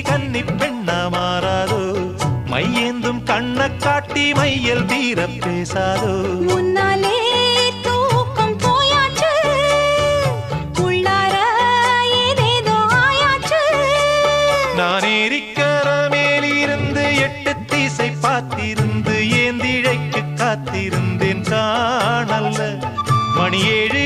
கன்னி பெண்ணா மாறாதோ மையேந்தும் கண்ண காட்டி மையல் தீர பேசாதோ முன்னாலே தூக்கம் போயாச்சு உள்ளார ஏதேதோ ஆயாச்சு நான் ஏரிக்கர மேலிருந்து 8 திசை பார்த்திருந்து ஏந்திழைக்கு காத்திருந்தேன் காணல்ல மணி 7